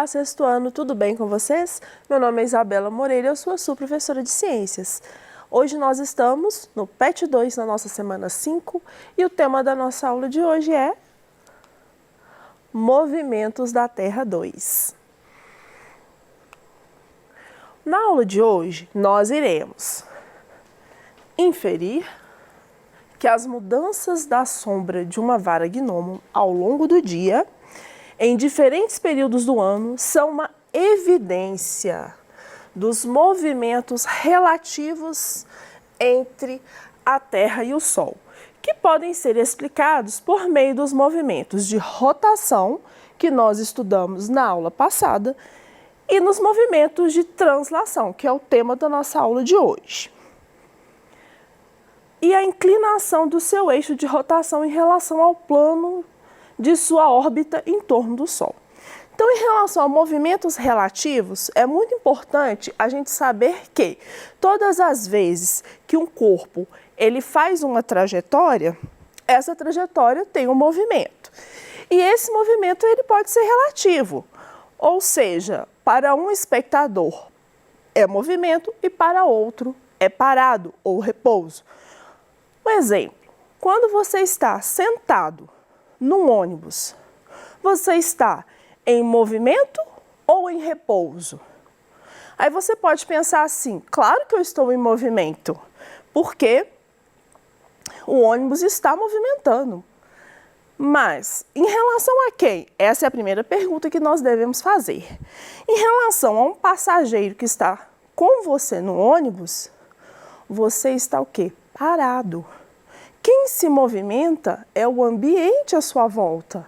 Olá, sexto ano, tudo bem com vocês? Meu nome é Isabela Moreira e eu sou a sua professora de Ciências. Hoje nós estamos no PET 2, na nossa semana 5, e o tema da nossa aula de hoje é Movimentos da Terra 2. Na aula de hoje, nós iremos inferir que as mudanças da sombra de uma vara gnomo ao longo do dia, em diferentes períodos do ano, são uma evidência dos movimentos relativos entre a Terra e o Sol, que podem ser explicados por meio dos movimentos de rotação, que nós estudamos na aula passada, e nos movimentos de translação, que é o tema da nossa aula de hoje. E a inclinação do seu eixo de rotação em relação ao plano de sua órbita em torno do Sol. Então, em relação a movimentos relativos, é muito importante a gente saber que todas as vezes que um corpo ele faz uma trajetória, essa trajetória tem um movimento. E esse movimento ele pode ser relativo, ou seja, para um espectador é movimento e para outro é parado ou repouso. Um exemplo, quando você está sentado num ônibus, você está em movimento ou em repouso? Aí você pode pensar assim, claro que eu estou em movimento, porque o ônibus está movimentando. Mas, em relação a quem? Essa é a primeira pergunta que nós devemos fazer. Em relação a um passageiro que está com você no ônibus, você está o quê? Parado. Quem se movimenta é o ambiente à sua volta.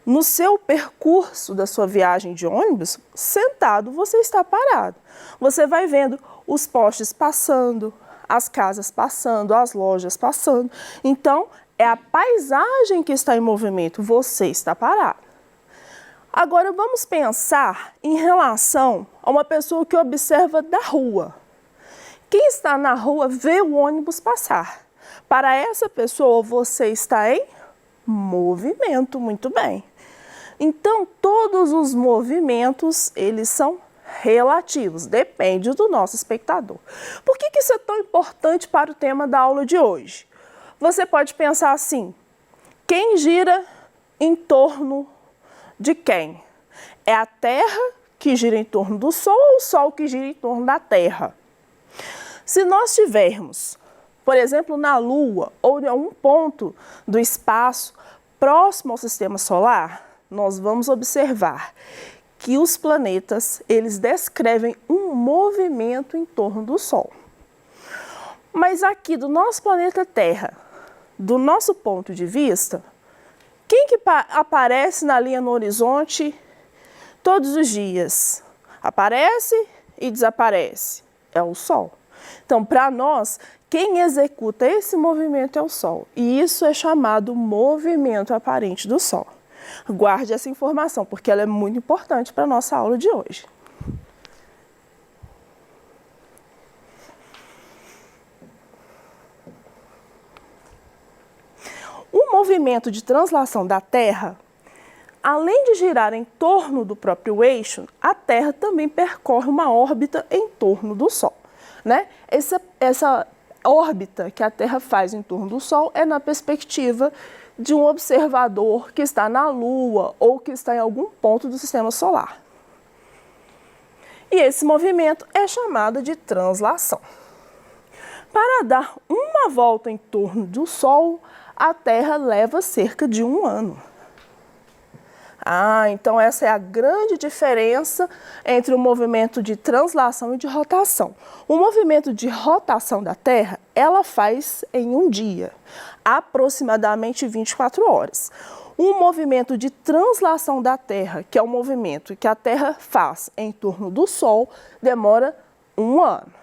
No seu percurso da sua viagem de ônibus, sentado, você está parado. Você vai vendo os postes passando, as casas passando, as lojas passando. Então, é a paisagem que está em movimento, você está parado. Agora, vamos pensar em relação a uma pessoa que observa da rua. Quem está na rua vê o ônibus passar. Para essa pessoa, você está em movimento, muito bem. Então, todos os movimentos, eles são relativos, depende do nosso espectador. Por que isso é tão importante para o tema da aula de hoje? Você pode pensar assim, quem gira em torno de quem? É a Terra que gira em torno do Sol ou o Sol que gira em torno da Terra? Se nós tivermos, por exemplo, na Lua ou em algum ponto do espaço próximo ao sistema solar, nós vamos observar que os planetas, eles descrevem um movimento em torno do Sol. Mas aqui do nosso planeta Terra, do nosso ponto de vista, quem que aparece na linha no horizonte todos os dias? Aparece e desaparece. É o Sol. Então, para nós, quem executa esse movimento é o Sol. E isso é chamado movimento aparente do Sol. Guarde essa informação, porque ela é muito importante para a nossa aula de hoje. O movimento de translação da Terra, além de girar em torno do próprio eixo, a Terra também percorre uma órbita em torno do Sol. Né? Essa órbita que a Terra faz em torno do Sol é na perspectiva de um observador que está na Lua ou que está em algum ponto do sistema solar. E esse movimento é chamado de translação. Para dar uma volta em torno do Sol, a Terra leva cerca de 1 ano. Então essa é a grande diferença entre o movimento de translação e de rotação. O movimento de rotação da Terra, ela faz em um dia, aproximadamente 24 horas. O movimento de translação da Terra, que é o movimento que a Terra faz em torno do Sol, demora 1 ano.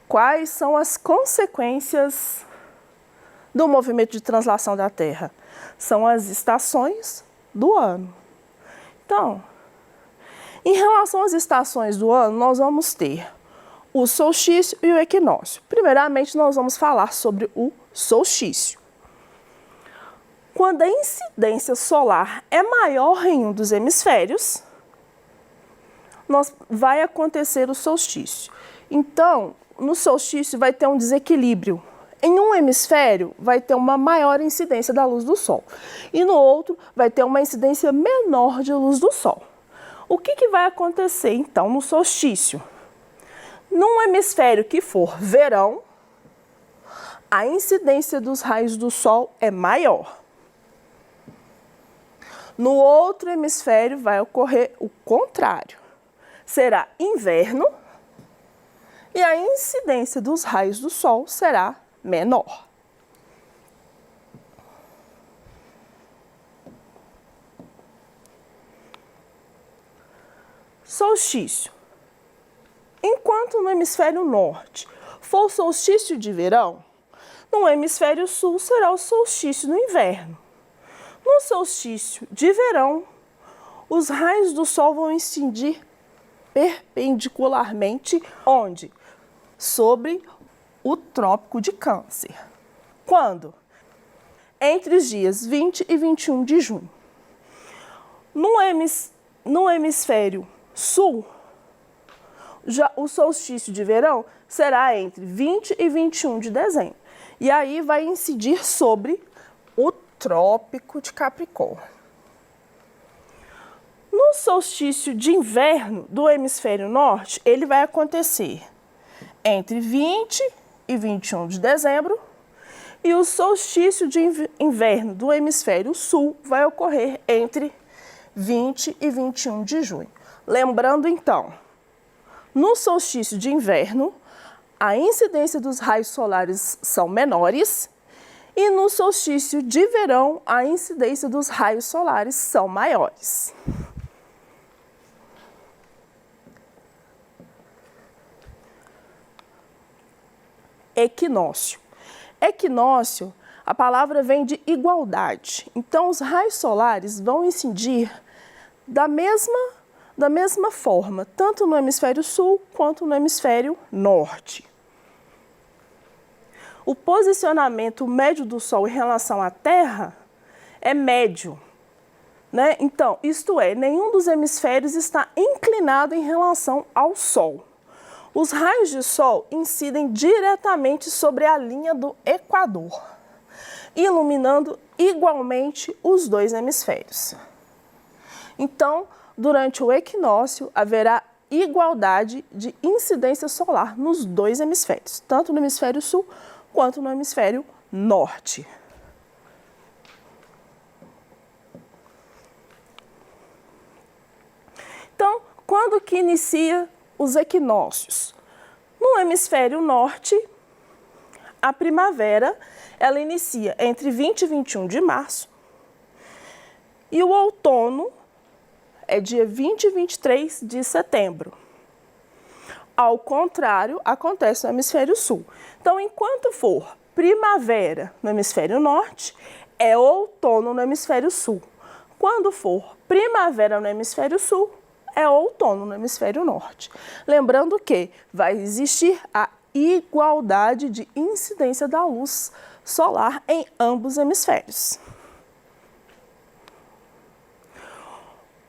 Quais são as consequências do movimento de translação da Terra? São as estações do ano. Então, em relação às estações do ano, nós vamos ter o solstício e o equinócio. Primeiramente, nós vamos falar sobre o solstício. Quando a incidência solar é maior em um dos hemisférios, vai acontecer o solstício. Então, no solstício vai ter um desequilíbrio. Em um hemisfério vai ter uma maior incidência da luz do Sol e no outro vai ter uma incidência menor de luz do Sol. O que vai acontecer então no solstício? Num hemisfério que for verão, a incidência dos raios do Sol é maior. No outro hemisfério vai ocorrer o contrário. Será inverno e a incidência dos raios do Sol será menor. Solstício. Enquanto no hemisfério norte for o solstício de verão, no hemisfério sul será o solstício do inverno. No solstício de verão, os raios do Sol vão incidir perpendicularmente, onde? Sobre o Trópico de Câncer. Quando? Entre os dias 20 e 21 de junho. No hemisfério sul, o solstício de verão será entre 20 e 21 de dezembro. E aí vai incidir sobre o Trópico de Capricórnio. No solstício de inverno do hemisfério norte, ele vai acontecer entre 20 e 21 de dezembro, e o solstício de inverno do hemisfério sul vai ocorrer entre 20 e 21 de junho. Lembrando então, no solstício de inverno, a incidência dos raios solares são menores, e no solstício de verão, a incidência dos raios solares são maiores. Equinócio. Equinócio, a palavra vem de igualdade. Então, os raios solares vão incidir da mesma forma, tanto no hemisfério sul quanto no hemisfério norte. O posicionamento médio do Sol em relação à Terra é médio, né? Então, isto é, nenhum dos hemisférios está inclinado em relação ao Sol. Os raios de Sol incidem diretamente sobre a linha do Equador, iluminando igualmente os dois hemisférios. Então, durante o equinócio, haverá igualdade de incidência solar nos dois hemisférios, tanto no hemisfério sul quanto no hemisfério norte. Então, quando que inicia os equinócios? No hemisfério norte, a primavera, ela inicia entre 20 e 21 de março, e o outono é dia 20 e 23 de setembro. Ao contrário, acontece no hemisfério sul. Então, enquanto for primavera no hemisfério norte, é outono no hemisfério sul. Quando for primavera no hemisfério sul, é outono no hemisfério norte. Lembrando que vai existir a igualdade de incidência da luz solar em ambos os hemisférios.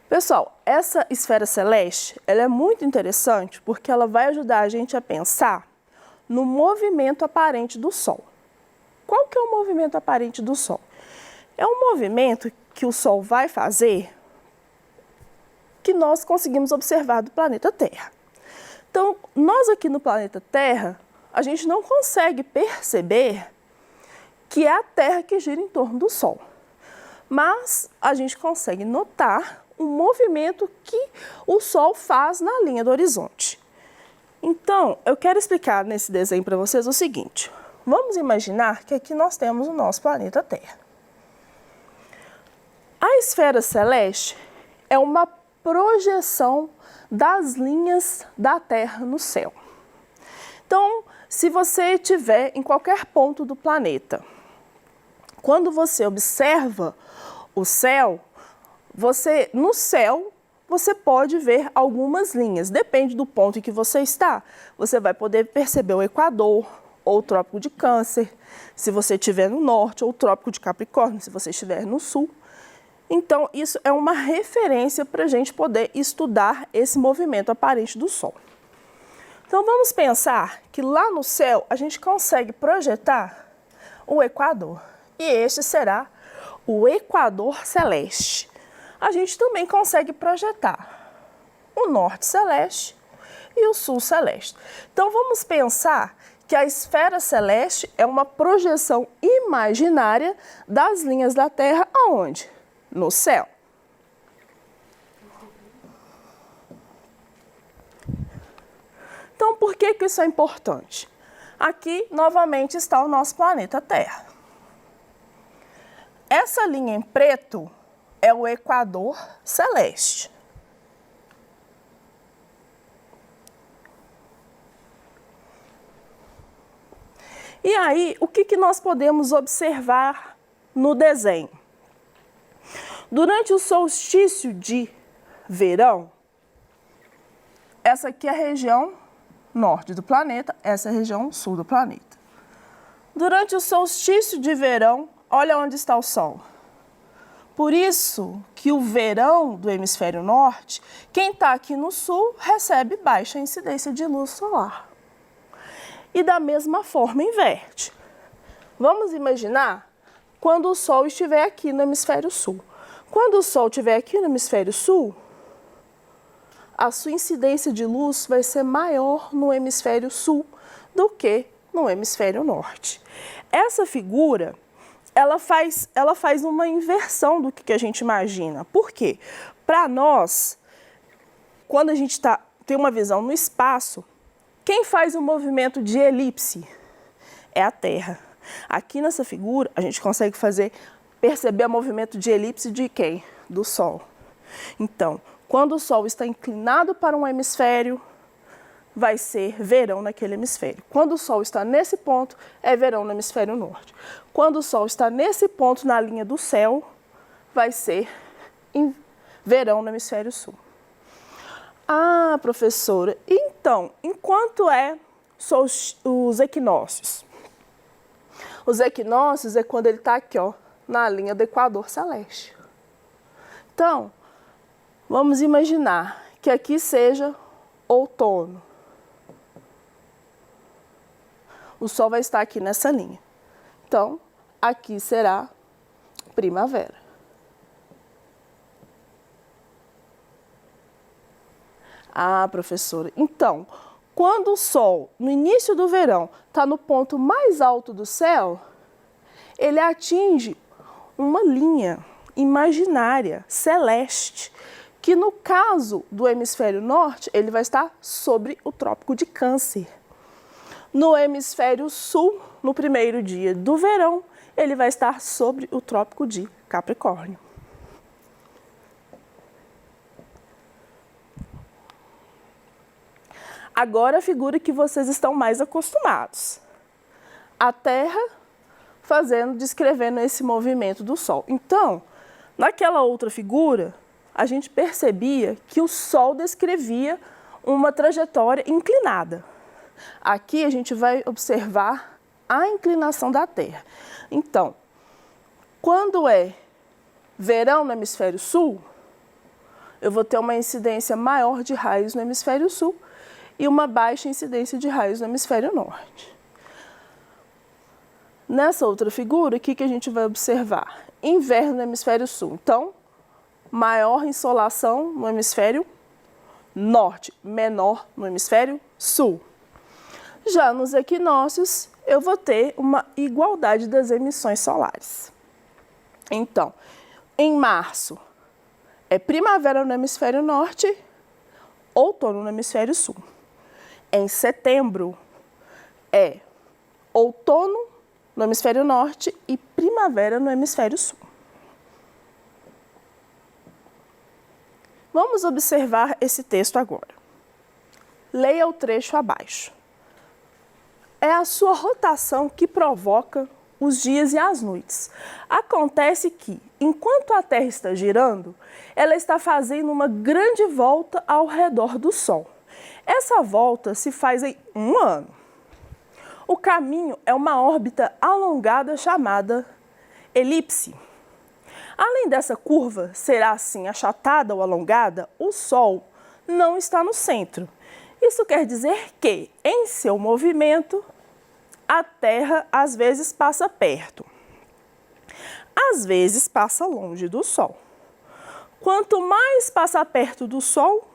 Pessoal, essa esfera celeste, ela é muito interessante porque ela vai ajudar a gente a pensar no movimento aparente do Sol. Qual que é o movimento aparente do Sol? É um movimento que o Sol vai fazer que nós conseguimos observar do planeta Terra. Então, nós aqui no planeta Terra, a gente não consegue perceber que é a Terra que gira em torno do Sol. Mas a gente consegue notar o movimento que o Sol faz na linha do horizonte. Então, eu quero explicar nesse desenho para vocês o seguinte. Vamos imaginar que aqui nós temos o nosso planeta Terra. A esfera celeste é uma projeção das linhas da Terra no céu. Então, se você estiver em qualquer ponto do planeta, quando você observa o céu, no céu você pode ver algumas linhas. Depende do ponto em que você está. Você vai poder perceber o Equador, ou Trópico de Câncer, se você estiver no norte, ou Trópico de Capricórnio, se você estiver no sul. Então, isso é uma referência para a gente poder estudar esse movimento aparente do Sol. Então, vamos pensar que lá no céu a gente consegue projetar o Equador. E este será o Equador celeste. A gente também consegue projetar o norte celeste e o sul celeste. Então, vamos pensar que a esfera celeste é uma projeção imaginária das linhas da Terra aonde? No céu. Então, por que isso é importante? Aqui, novamente, está o nosso planeta Terra. Essa linha em preto é o Equador celeste. E aí, o que nós podemos observar no desenho? Durante o solstício de verão, essa aqui é a região norte do planeta, essa é a região sul do planeta. Durante o solstício de verão, olha onde está o Sol. Por isso que o verão do hemisfério norte, quem está aqui no sul recebe baixa incidência de luz solar. E da mesma forma inverte. Vamos imaginar quando o Sol estiver aqui no hemisfério sul. Quando o Sol estiver aqui no hemisfério sul, a sua incidência de luz vai ser maior no hemisfério sul do que no hemisfério norte. Essa figura, ela faz uma inversão do que a gente imagina. Por quê? Para nós, quando a gente tem uma visão no espaço, quem faz o movimento de elipse é a Terra. Aqui nessa figura, a gente consegue perceber o movimento de elipse de quem? Do Sol. Então, quando o Sol está inclinado para um hemisfério, vai ser verão naquele hemisfério. Quando o Sol está nesse ponto, é verão no hemisfério norte. Quando o Sol está nesse ponto na linha do céu, vai ser verão no hemisfério sul. Ah, professora, então, enquanto os equinócios? Os equinócios é quando ele está aqui, ó, na linha do Equador celeste. Então, vamos imaginar que aqui seja outono. O Sol vai estar aqui nessa linha. Então, aqui será primavera. Ah, professora, então, quando o Sol, no início do verão, está no ponto mais alto do céu, ele atinge uma linha imaginária, celeste, que no caso do hemisfério norte, ele vai estar sobre o Trópico de Câncer. No hemisfério sul, no primeiro dia do verão, ele vai estar sobre o Trópico de Capricórnio. Agora a figura que vocês estão mais acostumados. A Terra descrevendo esse movimento do Sol. Então, naquela outra figura, a gente percebia que o Sol descrevia uma trajetória inclinada. Aqui a gente vai observar a inclinação da Terra. Então, quando é verão no hemisfério sul, eu vou ter uma incidência maior de raios no hemisfério sul e uma baixa incidência de raios no hemisfério norte. Nessa outra figura, o que a gente vai observar? Inverno no hemisfério sul. Então, maior insolação no hemisfério norte, menor no hemisfério sul. Já nos equinócios, eu vou ter uma igualdade das emissões solares. Então, em março, é primavera no hemisfério norte, outono no hemisfério sul. Em setembro, é outono no hemisfério norte e primavera no hemisfério sul. Vamos observar esse texto agora. Leia o trecho abaixo. É a sua rotação que provoca os dias e as noites. Acontece que, enquanto a Terra está girando, ela está fazendo uma grande volta ao redor do Sol. Essa volta se faz em um ano. O caminho é uma órbita alongada chamada elipse. Além dessa curva ser assim achatada ou alongada, o Sol não está no centro. Isso quer dizer que, em seu movimento, a Terra às vezes passa perto, às vezes passa longe do Sol. Quanto mais passa perto do Sol,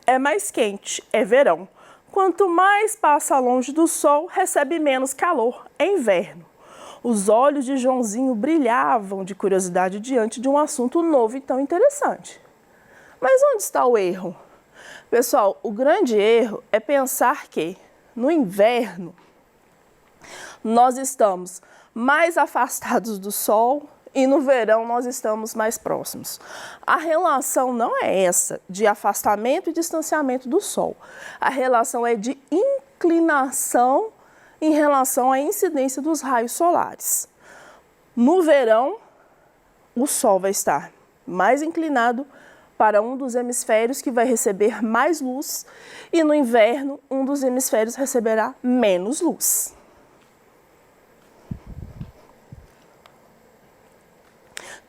é mais quente, é verão. Quanto mais passa longe do Sol, recebe menos calor, é inverno. Os olhos de Joãozinho brilhavam de curiosidade diante de um assunto novo e tão interessante. Mas onde está o erro? Pessoal, o grande erro é pensar que, no inverno, nós estamos mais afastados do Sol e no verão nós estamos mais próximos. A relação não é essa de afastamento e distanciamento do Sol. A relação é de inclinação em relação à incidência dos raios solares. No verão, o Sol vai estar mais inclinado para um dos hemisférios que vai receber mais luz e no inverno, um dos hemisférios receberá menos luz.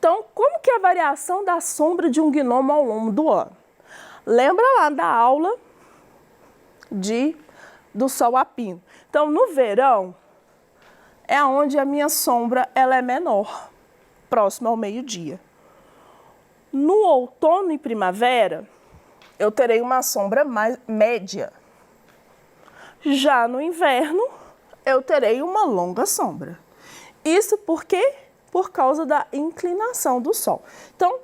Então, como que é a variação da sombra de um gnomo ao longo do ano? Lembra lá da aula do sol a pino. Então, no verão, é onde a minha sombra ela é menor, próxima ao meio-dia. No outono e primavera, eu terei uma sombra mais média. Já no inverno, eu terei uma longa sombra. Isso porque por causa da inclinação do Sol. Então,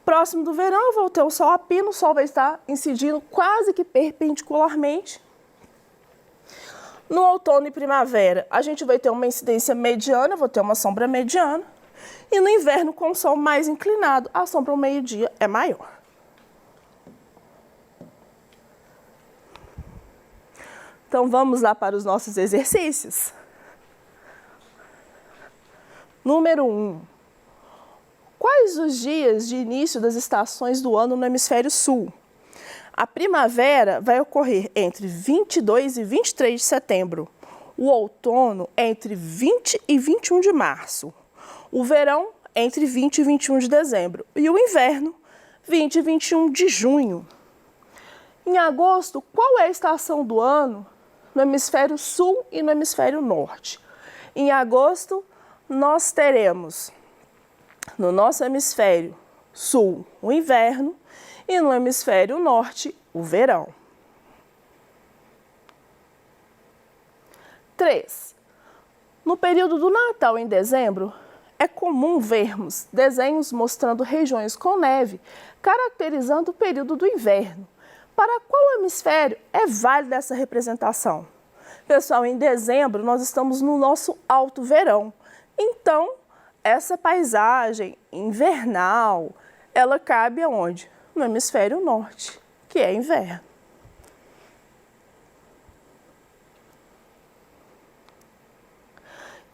próximo do verão, eu vou ter o sol a pino, o Sol vai estar incidindo quase que perpendicularmente. No outono e primavera, a gente vai ter uma incidência mediana, eu vou ter uma sombra mediana. E no inverno, com o Sol mais inclinado, a sombra ao meio-dia é maior. Então, vamos lá para os nossos exercícios. Número 1. Quais os dias de início das estações do ano no hemisfério sul? A primavera vai ocorrer entre 22 e 23 de setembro. O outono entre 20 e 21 de março. O verão entre 20 e 21 de dezembro. E o inverno, 20 e 21 de junho. Em agosto, qual é a estação do ano no hemisfério sul e no hemisfério norte? Em agosto, nós teremos no nosso hemisfério sul o inverno e no hemisfério norte o verão. 3. No período do Natal em dezembro, é comum vermos desenhos mostrando regiões com neve, caracterizando o período do inverno. Para qual hemisfério é válida essa representação? Pessoal, em dezembro nós estamos no nosso alto verão. Então, essa paisagem invernal, ela cabe aonde? No hemisfério norte, que é inverno.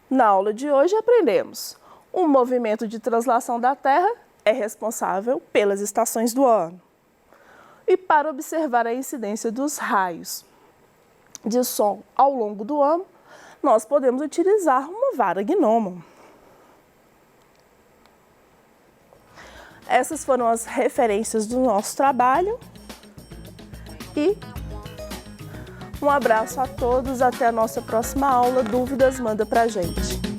Na aula de hoje aprendemos: o movimento de translação da Terra é responsável pelas estações do ano. E para observar a incidência dos raios de Sol ao longo do ano, nós podemos utilizar uma vara gnomo. Essas foram as referências do nosso trabalho e um abraço a todos, até a nossa próxima aula. Dúvidas, manda pra gente.